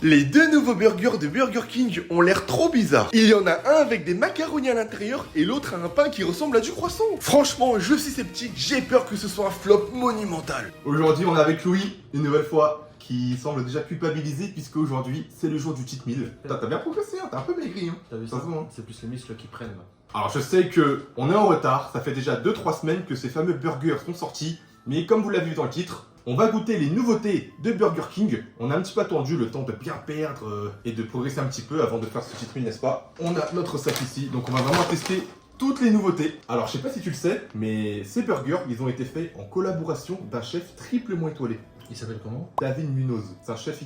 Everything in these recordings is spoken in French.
Les deux nouveaux burgers de Burger King ont l'air trop bizarres. Il y en a un avec des macaronis à l'intérieur et l'autre a un pain qui ressemble à du croissant. Franchement, je suis sceptique, j'ai peur que ce soit un flop monumental. Aujourd'hui, on est avec Louis, une nouvelle fois, qui semble déjà culpabilisé puisque aujourd'hui, c'est le jour du cheat meal. T'as bien progressé, hein, t'as un peu maigri. Hein. T'as vu Ça ça? se voit, hein. C'est plus les muscles qui prennent là. Alors je sais que on est en retard, ça fait déjà 2-3 semaines que ces fameux burgers sont sortis, mais comme vous l'avez vu dans le titre, on va goûter les nouveautés de Burger King. On a un petit peu attendu le temps de bien perdre et de progresser un petit peu avant de faire ce cheat meal, n'est-ce pas? On a notre sac ici, donc on va vraiment tester toutes les nouveautés. Alors je sais pas si tu le sais, mais ces burgers, ils ont été faits en collaboration d'un chef triplement étoilé. Il s'appelle comment? David Munoz, c'est un chef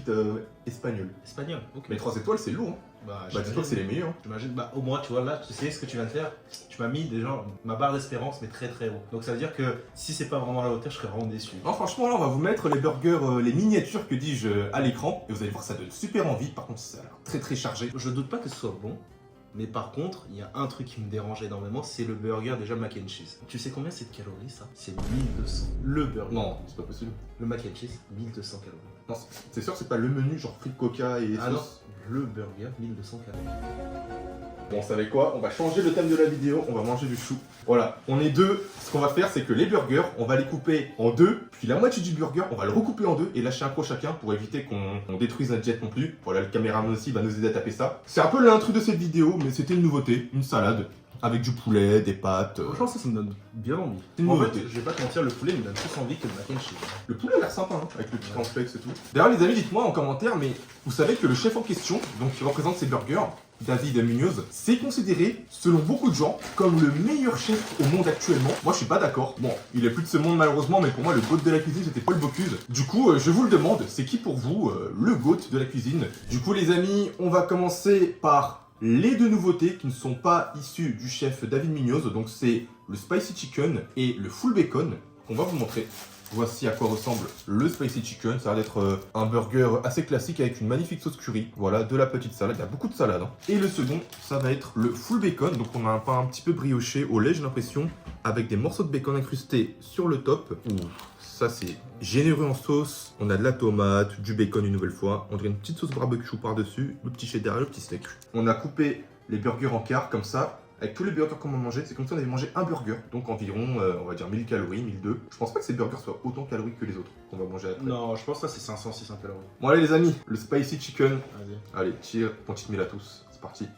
espagnol. Espagnol, ok. Mais 3 étoiles, c'est lourd, hein. Bah dis-toi que c'est les meilleurs. Hein. J'imagine, bah au moins tu vois là, tu sais ce que tu viens de faire, tu m'as mis déjà ma barre d'espérance mais très très haut. Donc ça veut dire que si c'est pas vraiment à la hauteur, je serais vraiment déçu. Non, franchement, là, on va vous mettre les burgers, les miniatures, que dis-je, à l'écran. Et vous allez voir, ça donne super envie. Par contre, ça a l'air très très chargé. Je doute pas que ce soit bon, mais par contre, il y a un truc qui me dérange énormément, c'est le burger déjà mac and cheese. Tu sais combien c'est de calories ça? C'est 1200. Le burger. Non, c'est pas possible. Le mac and cheese, 1200 calories. Non, c'est sûr que c'est pas le menu genre frites coca et Ah non, sauce. le burger, 1200 calories. Bon, vous savez quoi? On va changer le thème de la vidéo, on va manger du chou. Voilà, on est deux. Ce qu'on va faire, c'est que les burgers, on va les couper en deux. Puis la moitié du burger, on va le recouper en deux et lâcher un croc chacun pour éviter qu'on détruise notre jet non plus. Voilà, le caméraman aussi va nous aider à taper ça. C'est un peu l'intrus de cette vidéo, mais c'était une nouveauté, une salade. Avec du poulet, des pâtes. Franchement, ça me donne bien envie. C'est une En fait, nouveauté. je vais pas te mentir, le poulet me donne plus envie que le mac and cheese. Le poulet a l'air sympa, hein, avec le petit cornflakes et tout. D'ailleurs, les amis, dites-moi en commentaire, mais vous savez que le chef en question, donc qui représente ces burgers, David Munoz, c'est considéré, selon beaucoup de gens, comme le meilleur chef au monde actuellement. Moi, je suis pas d'accord. Bon, il est plus de ce monde malheureusement, mais pour moi, le GOAT de la cuisine, c'était Paul Bocuse. Du coup, je vous le demande, c'est qui pour vous le GOAT de la cuisine? Du coup, les amis, on va commencer par les deux nouveautés qui ne sont pas issues du chef David Munoz. Donc, c'est le Spicy Chicken et le Full Bacon qu'on va vous montrer. Voici à quoi ressemble le Spicy Chicken. Ça a l'air d'être un burger assez classique avec une magnifique sauce curry. Voilà, de la petite salade. Il y a beaucoup de salade. Hein. Et le second, ça va être le Full Bacon. Donc on a un pain un petit peu brioché au lait, j'ai l'impression, avec des morceaux de bacon incrustés sur le top. Ouh, ça c'est généreux en sauce. On a de la tomate, du bacon une nouvelle fois. On dirait une petite sauce barbecue par-dessus, le petit cheddar et le petit steak. On a coupé les burgers en quarts comme ça. Avec tous les burgers qu'on a mangé, c'est comme si on avait mangé un burger, donc environ, on va dire 1000 calories, 1002. Je pense pas que ces burgers soient autant caloriques que les autres qu'on va manger après. Non, je pense que ça c'est 500-600 calories. Bon allez les amis, le spicy chicken. Vas-y. Allez, tire ton cheat meal à tous, c'est parti.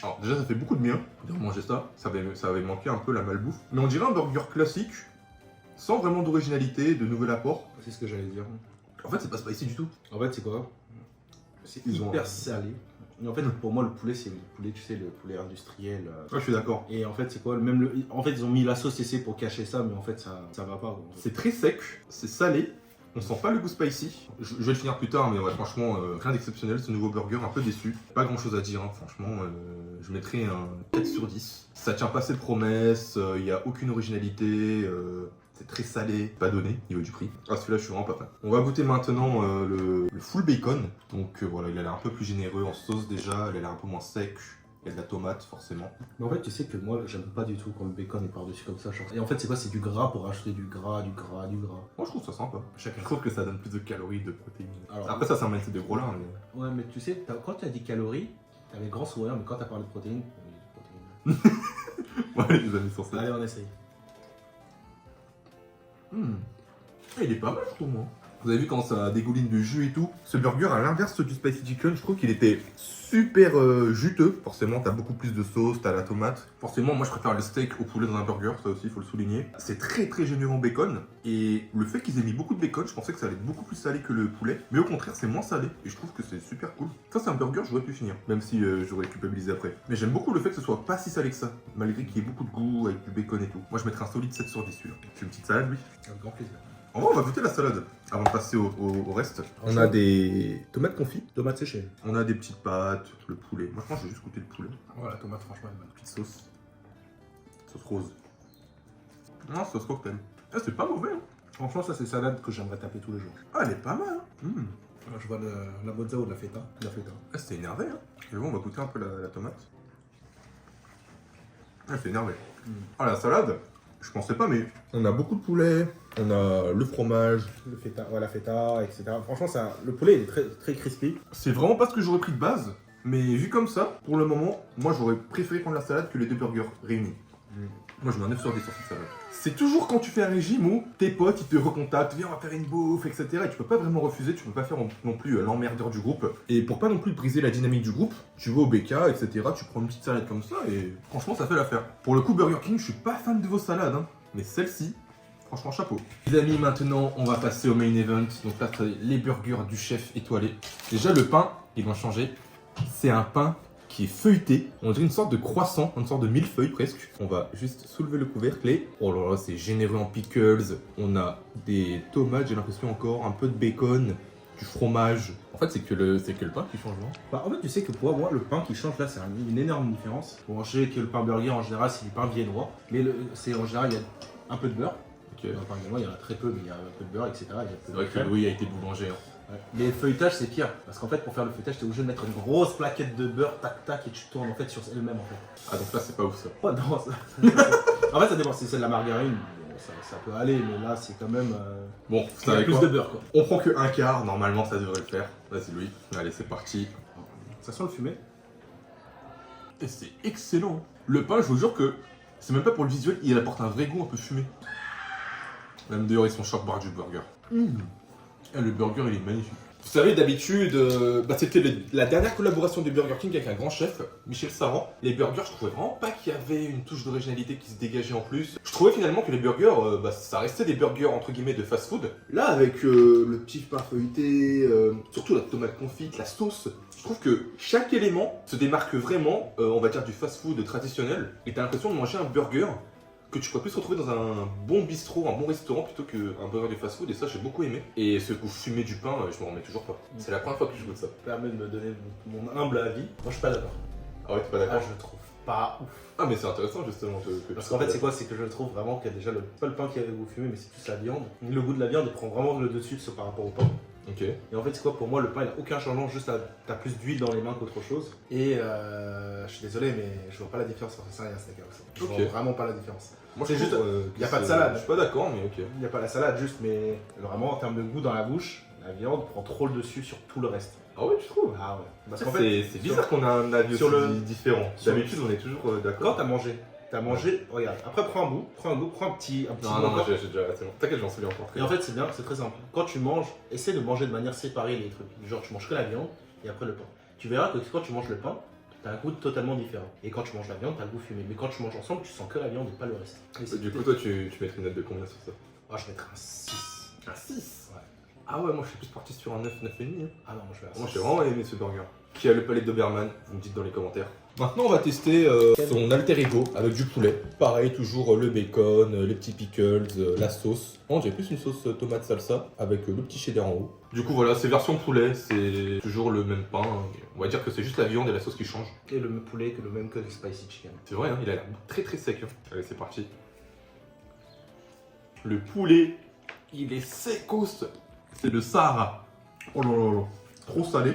Alors déjà ça fait beaucoup de bien de manger ça, ça avait manqué un peu la malbouffe. Mais on dirait un burger classique, sans vraiment d'originalité, de nouvel apport. C'est ce que j'allais dire. En fait c'est pas spicy du tout. En fait, c'est quoi? C'est Ils ont- hyper salé. Et en fait, pour moi, le poulet, c'est le poulet, tu sais, le poulet industriel. Ouais, je suis d'accord. Et en fait, c'est quoi? Même en fait, ils ont mis la sauce essai pour cacher ça, mais en fait, ça va pas. En fait. C'est très sec, c'est salé, on sent pas le goût spicy. Je vais le finir plus tard, mais ouais, franchement, rien d'exceptionnel ce nouveau burger, un peu déçu. Pas grand chose à dire, hein, franchement, je mettrais un 4 sur 10. Ça tient pas ses promesses, il y a aucune originalité, c'est très salé, pas donné niveau du prix. Ah celui-là je suis vraiment pas fan. On va goûter maintenant le full bacon. Donc voilà, il a l'air un peu plus généreux en sauce déjà, il a l'air un peu moins sec. Il y a de la tomate forcément. Mais en fait, tu sais que moi, j'aime pas du tout quand le bacon est par-dessus comme ça. Genre. Et en fait, c'est quoi? C'est du gras pour rajouter du gras, du gras, du gras. Moi je trouve ça sympa. Chacun. Je trouve que ça donne plus de calories, de protéines. Alors, Après ça c'est un mindset de gros là. Mais... Ouais, mais tu sais, quand tu as dit calories, t'avais le grand sourire, mais quand t'as parlé de protéines, oui, protéines. Ouais les amis sur ça. Allez, on essaye. Il est pas mal je trouve moi. Vous avez vu quand ça dégouline de jus et tout. Ce burger à l'inverse du spicy chicken, je trouve qu'il était super juteux. Forcément t'as beaucoup plus de sauce, t'as la tomate. Forcément moi je préfère le steak au poulet dans un burger, ça aussi il faut le souligner. C'est très très généreux en bacon. Et le fait qu'ils aient mis beaucoup de bacon, je pensais que ça allait être beaucoup plus salé que le poulet. Mais au contraire c'est moins salé. Et je trouve que c'est super cool. Ça c'est un burger j'aurais pu finir. Même si j'aurais culpabilisé après. Mais j'aime beaucoup le fait que ce soit pas si salé que ça. Malgré qu'il y ait beaucoup de goût avec du bacon et tout. Moi je mettrais un solide 7 sur 10 celui-là. C'est une petite salade lui. Avec grand plaisir. En vrai, on va goûter la salade avant de passer au reste. On a des tomates confits, Tomate séchée. on a des petites pâtes, le poulet. Moi, je pense que je vais juste goûter le poulet. Ouais, la tomate, franchement, elle est bonne. Petite sauce. Sauce rose. Non, sauce cocktail. Ah, c'est pas mauvais, hein. Franchement, ça, c'est salade que j'aimerais taper tous les jours. Ah, elle est pas mal, hein. Je vois la mozza ou la feta. La feta. Ah, c'est énervé, hein. Et bon, on va goûter un peu la tomate. Ah, c'est énervé. Ah, la salade, Je pensais pas, mais on a beaucoup de poulet, on a le fromage. Le feta, voilà, feta, etc. Franchement, le poulet il est très, très crispy. C'est vraiment pas ce que j'aurais pris de base, mais vu comme ça, pour le moment, moi j'aurais préféré prendre la salade que les 2 burgers réunis. Moi je mets un 9 sur 10 sur cette salade. C'est toujours quand tu fais un régime où tes potes ils te recontactent, viens on va faire une bouffe, etc. Et tu peux pas vraiment refuser, tu peux pas faire non plus l'emmerdeur du groupe. Et pour pas non plus briser la dynamique du groupe, tu vas au BK, etc. Tu prends une petite salade comme ça et franchement ça fait l'affaire. Pour le coup Burger King, je suis pas fan de vos salades, hein, mais celle-ci, franchement chapeau. Les amis, maintenant on va passer au main event. Donc là c'est les burgers du chef étoilé. Déjà le pain, ils vont changer. C'est un pain qui est feuilleté. On dirait une sorte de croissant, une sorte de millefeuille presque. On va juste soulever le couvercle et... Oh là là, c'est généreux en pickles. On a des tomates, j'ai l'impression encore, un peu de bacon, du fromage. En fait, c'est que le pain qui change, non? Bah, en fait, tu sais que pour moi, le pain qui change là, c'est une énorme différence. Bon, je sais que le pain burger en général, c'est du pain viennois. Mais c'est en général, il y a un peu de beurre. Ok. Dans le pain viennois, il y en a très peu, mais il y a un peu de beurre, etc. C'est vrai que Louis a été boulanger. Hein. Ouais. Mais le feuilletage c'est pire, parce qu'en fait pour faire le feuilletage t'es obligé de mettre une grosse plaquette de beurre, tac tac, et tu tournes en fait sur elle-même en fait. Ah donc là c'est pas ouf ça. Oh non, en fait ça dépend, si c'est de la margarine, bon, ça peut aller, mais là c'est quand même... Bon, il y a plus de beurre quoi. On prend que un quart, normalement ça devrait le faire. Vas-y Louis, allez c'est parti. Ça sent le fumé. Et c'est excellent. Le pain, je vous jure que c'est même pas pour le visuel, il apporte un vrai goût un peu fumé. Même d'ailleurs ils sont choc barre du burger. Et le burger il est magnifique. Vous savez d'habitude, c'était la dernière collaboration de Burger King avec un grand chef, Michel Saran. Les burgers, je trouvais vraiment pas qu'il y avait une touche d'originalité qui se dégageait en plus. Je trouvais finalement que les burgers, ça restait des burgers entre guillemets de fast food. Là avec le petit pain feuilleté, surtout la tomate confite, la sauce, je trouve que chaque élément se démarque vraiment, on va dire du fast food traditionnel. Et t'as l'impression de manger un burger que tu pourrais plus retrouver dans un bon bistrot, un bon restaurant plutôt qu'un burger de fast food, et ça j'ai beaucoup aimé. Et ce goût fumé du pain, je m'en remets toujours pas. C'est la première fois que je goûte ça. Ça permet de me donner mon humble avis. Moi je suis pas d'accord. Ah ouais, t'es pas d'accord? Je le trouve pas ouf. Ah mais c'est intéressant justement Parce qu'en fait c'est quoi? C'est que je trouve vraiment qu'il y a déjà pas le pain qui a le goût fumé, mais c'est plus la viande. Le goût de la viande il prend vraiment le dessus par rapport au pain. Ok. Et en fait c'est quoi? Pour moi le pain il a aucun changement, juste t'as plus d'huile dans les mains qu'autre chose. Et je suis désolé mais je vois pas la différence entre ça et un steakhouse. Je vois vraiment pas la différence. Moi, c'est juste, il y a pas de salade. Je suis pas d'accord, mais ok. Il n'y a pas la salade, juste, mais vraiment en termes de goût dans la bouche, la viande prend trop le dessus sur tout le reste. Ah ouais, tu trouves? Ah ouais. Parce qu'en fait, c'est bizarre qu'on a un avis sur aussi différent. D'habitude, on est toujours quand d'accord. t'as mangé, regarde, après prends un goût, prends un petit Non, bout non, encore. j'ai déjà. C'est bon. T'inquiète, j'en souviens encore. Et en fait, c'est bien, c'est très simple. Quand tu manges, essaie de manger de manière séparée les trucs. Genre, tu manges que la viande et après le pain. Tu verras que quand tu manges le pain, t'as un goût totalement différent. Et quand tu manges la viande, t'as le goût fumé. Mais quand tu manges ensemble, tu sens que la viande et pas le reste. Du coup, toi, tu mettrais une note de combien sur ça? Ah, je mettrais un 6. Un 6? Ouais. Ah ouais, moi je suis plus parti sur un 9, 9,5. Ah non, moi je vais à Moi 6. j'ai vraiment aimé ce burger. Qui a le palais de Doberman? Vous me dites dans les commentaires. Maintenant on va tester son alter ego avec du poulet. Pareil, toujours le bacon, les petits pickles, la sauce. Non, j'ai plus une sauce tomate salsa avec le petit cheddar en haut. Du coup voilà, c'est version poulet, c'est toujours le même pain. On va dire que c'est juste la viande et la sauce qui changent. Et le poulet que le même que le spicy chicken. C'est vrai, hein, il a l'air très très sec. Hein. Allez, c'est parti. Le poulet, il est secos. C'est le Sahara. Oh là là là. Trop salé.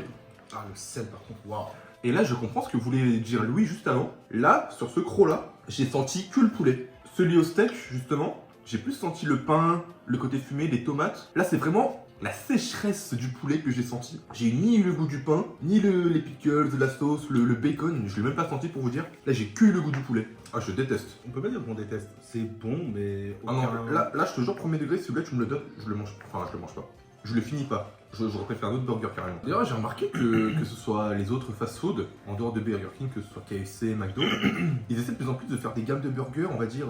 Ah, le sel par contre, waouh. Et là, je comprends ce que voulait dire Louis juste avant. Là, sur ce croc-là, j'ai senti que le poulet. Celui au steak, justement, j'ai plus senti le pain, le côté fumé, les tomates. Là, c'est vraiment la sécheresse du poulet que j'ai senti. J'ai ni eu le goût du pain, ni les pickles, la sauce, le bacon. Je l'ai même pas senti pour vous dire. Là, j'ai que eu le goût du poulet. Ah, je déteste. On peut pas dire qu'on déteste. C'est bon, mais. Ah non, là, je te jure, premier degré, si tu me le donnes, je le mange. Enfin, je le mange pas. Je le finis pas. J'aurais préféré un autre burger carrément. D'ailleurs, j'ai remarqué que ce soit les autres fast-food, en dehors de Burger King, que ce soit KFC, McDo, ils essaient de plus en plus de faire des gammes de burgers, on va dire,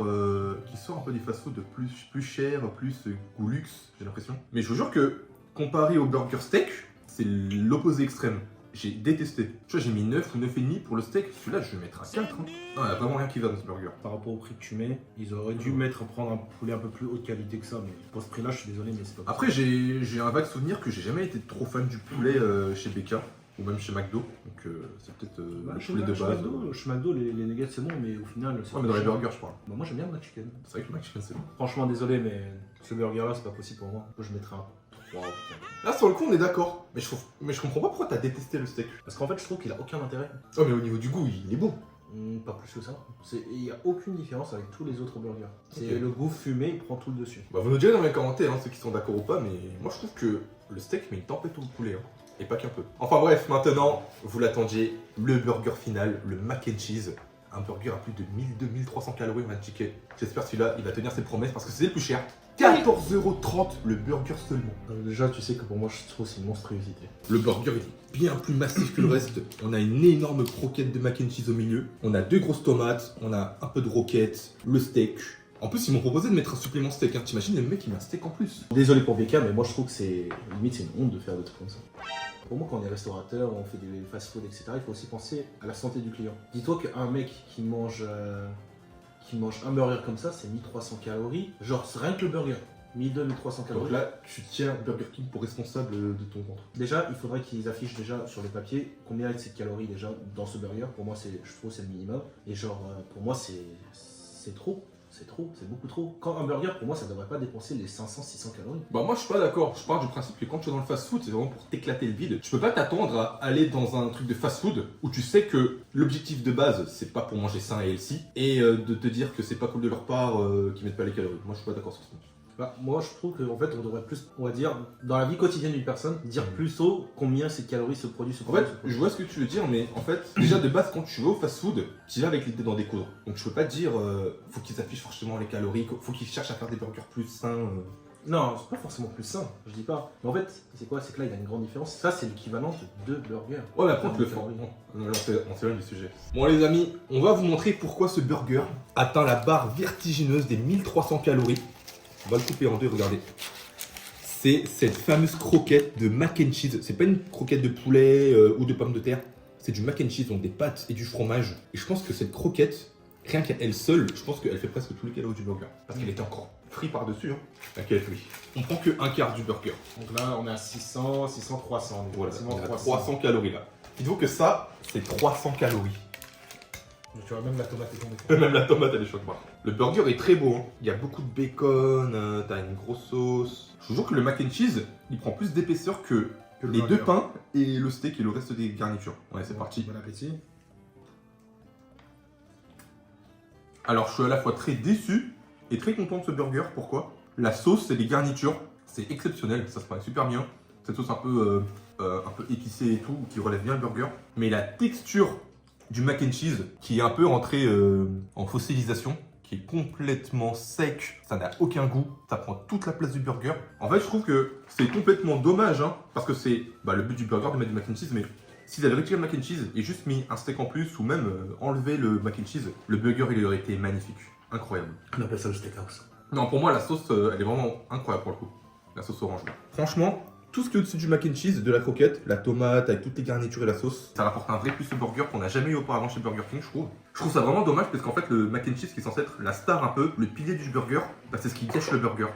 qui sortent un peu des fast-food plus chers, plus goût luxe, j'ai l'impression. Mais je vous jure que, comparé au burger steak, c'est l'opposé extrême. J'ai détesté. Tu vois, j'ai mis 9 ou 9,5 pour le steak. Celui-là, je vais mettre un 4. Hein. Non, il n'y a vraiment rien qui va dans ce burger. Par rapport au prix que tu mets, ils auraient dû prendre un poulet un peu plus haute qualité que ça. Mais pour ce prix-là, je suis désolé, mais c'est pas Après, j'ai un vague souvenir que j'ai jamais été trop fan du poulet chez BK. Ou même chez McDo. Donc, c'est peut-être le poulet de base. Chez McDo, les nuggets c'est bon, mais au final. Ouais, mais dans les burgers, je parle. Bah, moi j'aime bien le McChicken. C'est vrai que le McChicken, c'est bon. Franchement, désolé, mais ce burger-là, c'est pas possible pour moi. Moi, je mettrais un 3. Là, sur le coup, on est d'accord. Mais je comprends pas pourquoi t'as détesté le steak. Parce qu'en fait, je trouve qu'il a aucun intérêt. Oh, mais au niveau du goût, il est bon. Pas plus que ça. Il n'y a aucune différence avec tous les autres burgers. C'est Ok. le goût fumé, il prend tout le dessus. Bah, vous nous direz dans les commentaires ceux qui sont d'accord ou pas, mais moi je trouve que le steak met une tempête au poulet. Et pas qu'un peu. Enfin bref, maintenant, vous l'attendiez, le burger final, le mac and cheese. Un burger à plus de 1200-1300 calories, on a checké. J'espère que celui-là, il va tenir ses promesses parce que c'est le plus cher. 14,30€ le burger seulement. Déjà, tu sais que pour moi, je trouve que c'est une monstruosité. Le burger il est bien plus massif que le reste. On a une énorme croquette de mac and cheese au milieu. On a 2 grosses tomates. On a un peu de roquette. Le steak. En plus, ils m'ont proposé de mettre un supplément steak. Hein. T'imagines, le mec il met un steak en plus. Désolé pour BK, mais moi je trouve que c'est limite c'est une honte de faire des trucs comme ça. Pour moi, quand on est restaurateur, on fait des fast-food, etc., il faut aussi penser à la santé du client. Dis-toi qu'un mec qui mange un burger comme ça, c'est 1300 calories. Genre, c'est rien que le burger. 1200-1300 calories. Donc là, tu tiens Burger King pour responsable de ton ventre. Déjà, il faudrait qu'ils affichent déjà sur les papiers combien il y a de ces calories déjà dans ce burger. Pour moi, je trouve que c'est le minimum. Et genre, pour moi, c'est trop. C'est trop, c'est beaucoup trop. Quand un burger, pour moi, ça devrait pas dépenser les 500-600 calories. Bah moi je suis pas d'accord, je pars du principe que quand tu es dans le fast food c'est vraiment pour t'éclater le bide. Tu peux pas t'attendre à aller dans un truc de fast food où tu sais que l'objectif de base c'est pas pour manger sain et healthy et de te dire que c'est pas cool de leur part qu'ils mettent pas les calories. Moi je suis pas d'accord sur ce point. Bah, moi, je trouve qu'en fait, on devrait plus, on va dire, dans la vie quotidienne d'une personne, dire plus tôt combien ces calories se produisent. En fait, je vois ce que tu veux dire, mais en fait, déjà de base, quand tu vas au fast-food, tu vas avec l'idée d'en découdre. Donc je peux pas te dire, faut qu'ils affichent forcément les calories, faut qu'ils cherchent à faire des burgers plus sains. Non, c'est pas forcément plus sain, je dis pas. Mais en fait, c'est quoi? C'est que là, il y a une grande différence. Ça, c'est l'équivalent de 2 burgers. Ouais, mais après, on te le fait. On s'éloigne du sujet. Bon, les amis, on va vous montrer pourquoi ce burger atteint la barre vertigineuse des 1300 calories. On va le couper en deux, regardez. C'est cette fameuse croquette de mac and cheese. C'est pas une croquette de poulet ou de pommes de terre. C'est du mac and cheese, donc des pâtes et du fromage. Et je pense que cette croquette, rien qu'à elle seule, je pense qu'elle fait presque tous les calories du burger. Parce qu'elle était encore frite par-dessus. Hein. Laquelle oui. On prend que un quart du burger. Donc là, on est à 600, 300. Voilà, on est à 300 calories là. Dites-vous que ça, c'est 300 calories. Donc, tu vois, même la tomate est tombée. Même la tomate, elle est choc. Le burger est très beau. Hein. Il y a beaucoup de bacon, t'as une grosse sauce. Je vous jure que le mac and cheese, il prend plus d'épaisseur que les deux pains et le steak et le reste des garnitures. Ouais, c'est parti. Bon appétit. Alors, je suis à la fois très déçu et très content de ce burger. Pourquoi? La sauce et les garnitures, c'est exceptionnel. Ça se passe super bien. Cette sauce un peu épicée et tout, qui relève bien le burger. Mais la texture du mac and cheese, qui est un peu entré en fossilisation, qui est complètement sec, ça n'a aucun goût, ça prend toute la place du burger. En fait, je trouve que c'est complètement dommage, hein, parce que c'est le but du burger de mettre du mac and cheese, mais s'ils avaient retiré le mac and cheese et juste mis un steak en plus, ou même enlevé le mac and cheese, le burger il aurait été magnifique, incroyable. On appelle ça le steakhouse. Non, pour moi, la sauce, elle est vraiment incroyable pour le coup, la sauce orange. Franchement, tout ce qui est au-dessus du mac and cheese, de la croquette, la tomate avec toutes les garnitures et la sauce, ça rapporte un vrai plus au burger qu'on n'a jamais eu auparavant chez Burger King, je trouve. Je trouve ça vraiment dommage parce qu'en fait, le mac and cheese qui est censé être la star un peu, le pilier du burger, c'est ce qui gâche le burger.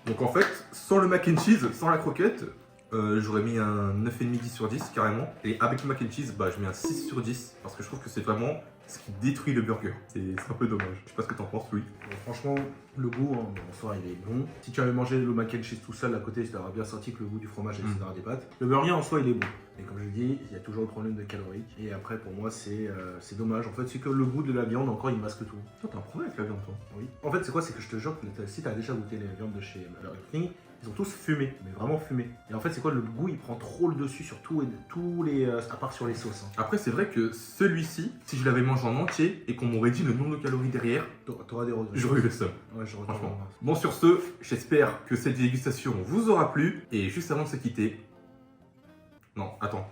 Donc en fait, sans le mac and cheese, sans la croquette, j'aurais mis un 9,5-10 sur 10 carrément. Et avec le mac and cheese, je mets un 6 sur 10 parce que je trouve que c'est vraiment ce qui détruit le burger. C'est un peu dommage. Je sais pas ce que t'en penses, Louis. Franchement, le goût, en soi, il est bon. Si tu avais mangé le mac and cheese tout seul à côté, tu aurais bien senti que le goût du fromage, etc. des pâtes. Le burger en soi, il est bon. Mais comme je l'ai dit, il y a toujours le problème de calories. Et après, pour moi, c'est dommage. En fait, c'est que le goût de la viande, encore, il masque tout. Toi, t'as un problème avec la viande, toi? Oui. En fait, c'est quoi? C'est que je te jure que si tu as déjà goûté les viandes de chez Burger King, ils ont tous fumé, mais vraiment fumé. Et en fait, c'est quoi? Le goût, il prend trop le dessus sur tout et tous les. À part sur les sauces. Hein. Après, c'est vrai que celui-ci, si je l'avais mangé en entier et qu'on m'aurait dit le nombre de calories derrière, T'auras des regrets. j'aurais eu le seum. Ouais, j'aurais Franchement. Bon, sur ce, j'espère que cette dégustation vous aura plu. Et juste avant de se quitter. Non, attends.